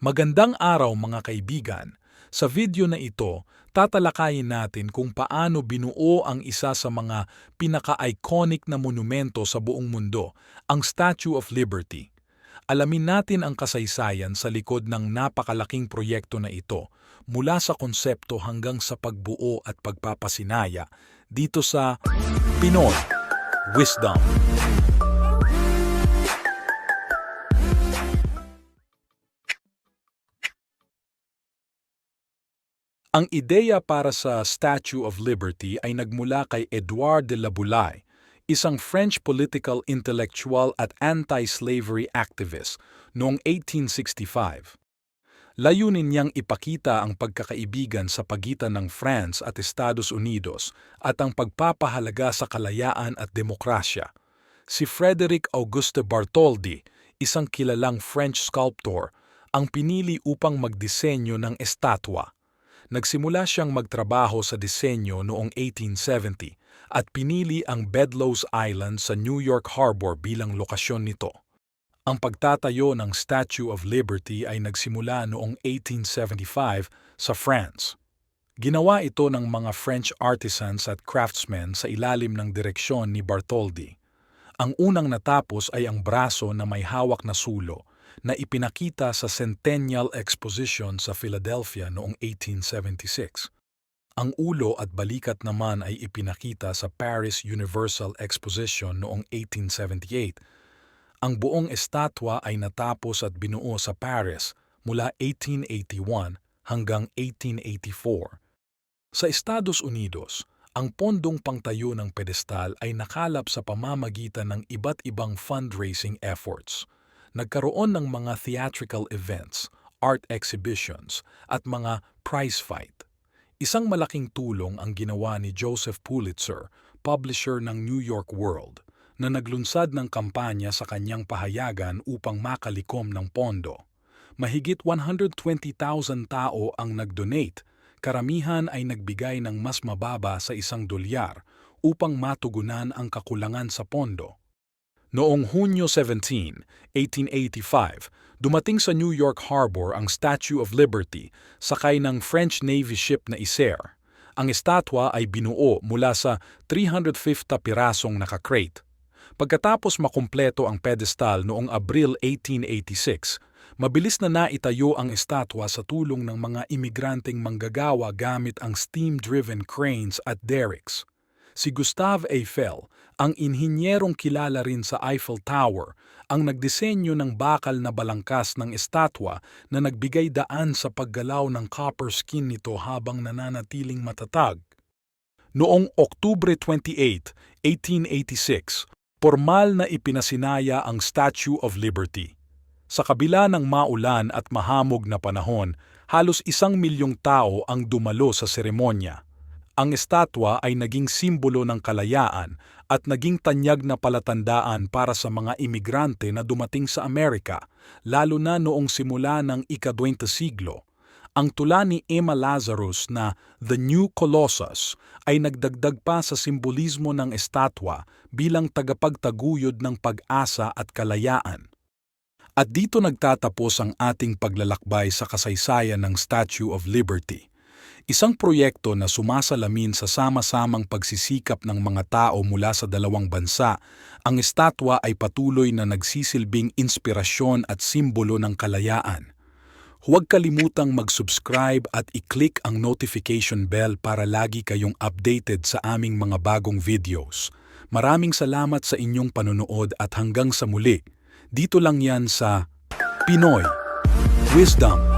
Magandang araw mga kaibigan. Sa video na ito, tatalakayin natin kung paano binuo ang isa sa mga pinaka-iconic na monumento sa buong mundo, ang Statue of Liberty. Alamin natin ang kasaysayan sa likod ng napakalaking proyekto na ito, mula sa konsepto hanggang sa pagbuo at pagpapasinaya, dito sa Pinoy Wisdom. Ang ideya para sa Statue of Liberty ay nagmula kay Edouard de Laboulaye, isang French political intellectual at anti-slavery activist noong 1865. Layunin niyang ipakita ang pagkakaibigan sa pagitan ng France at Estados Unidos at ang pagpapahalaga sa kalayaan at demokrasya. Si Frédéric Auguste Bartholdi, isang kilalang French sculptor, ang pinili upang magdisenyo ng estatwa. Nagsimula siyang magtrabaho sa disenyo noong 1870 at pinili ang Bedloes Island sa New York Harbor bilang lokasyon nito. Ang pagtatayo ng Statue of Liberty ay nagsimula noong 1875 sa France. Ginawa ito ng mga French artisans at craftsmen sa ilalim ng direksyon ni Bartholdi. Ang unang natapos ay ang braso na may hawak na sulo, na ipinakita sa Centennial Exposition sa Philadelphia noong 1876. Ang ulo at balikat naman ay ipinakita sa Paris Universal Exposition noong 1878. Ang buong estatwa ay natapos at binuo sa Paris mula 1881 hanggang 1884. Sa Estados Unidos, ang pondong pangtayo ng pedestal ay nakalap sa pamamagitan ng iba't ibang fundraising efforts. Nagkaroon ng mga theatrical events, art exhibitions, at mga prize fight. Isang malaking tulong ang ginawa ni Joseph Pulitzer, publisher ng New York World, na naglunsad ng kampanya sa kanyang pahayagan upang makalikom ng pondo. Mahigit 120,000 tao ang nag-donate, karamihan ay nagbigay ng mas mababa sa $1 upang matugunan ang kakulangan sa pondo. Noong Hunyo 17, 1885, dumating sa New York Harbor ang Statue of Liberty sakay ng French Navy ship na Isère. Ang estatwa ay binuo mula sa 350 pirasong naka-crate. Pagkatapos makumpleto ang pedestal noong Abril 1886, mabilis na naitayo ang estatwa sa tulong ng mga imigranteng manggagawa gamit ang steam-driven cranes at derricks. Si Gustave Eiffel, ang inhinyerong kilala rin sa Eiffel Tower, ang nagdisenyo ng bakal na balangkas ng estatwa na nagbigay daan sa paggalaw ng copper skin nito habang nananatiling matatag. Noong Oktubre 28, 1886, pormal na ipinasinaya ang Statue of Liberty. Sa kabila ng maulan at mahamog na panahon, halos 1,000,000 tao ang dumalo sa seremonya. Ang estatwa ay naging simbolo ng kalayaan at naging tanyag na palatandaan para sa mga imigrante na dumating sa Amerika, lalo na noong simula ng ika-20 siglo. Ang tula ni Emma Lazarus na The New Colossus ay nagdagdag pa sa simbolismo ng estatwa bilang tagapagtaguyod ng pag-asa at kalayaan. At dito nagtatapos ang ating paglalakbay sa kasaysayan ng Statue of Liberty. Isang proyekto na sumasalamin sa sama-samang pagsisikap ng mga tao mula sa dalawang bansa, ang estatwa ay patuloy na nagsisilbing inspirasyon at simbolo ng kalayaan. Huwag kalimutang mag-subscribe at i-click ang notification bell para lagi kayong updated sa aming mga bagong videos. Maraming salamat sa inyong panonood at hanggang sa muli. Dito lang yan sa Pinoy Wisdom.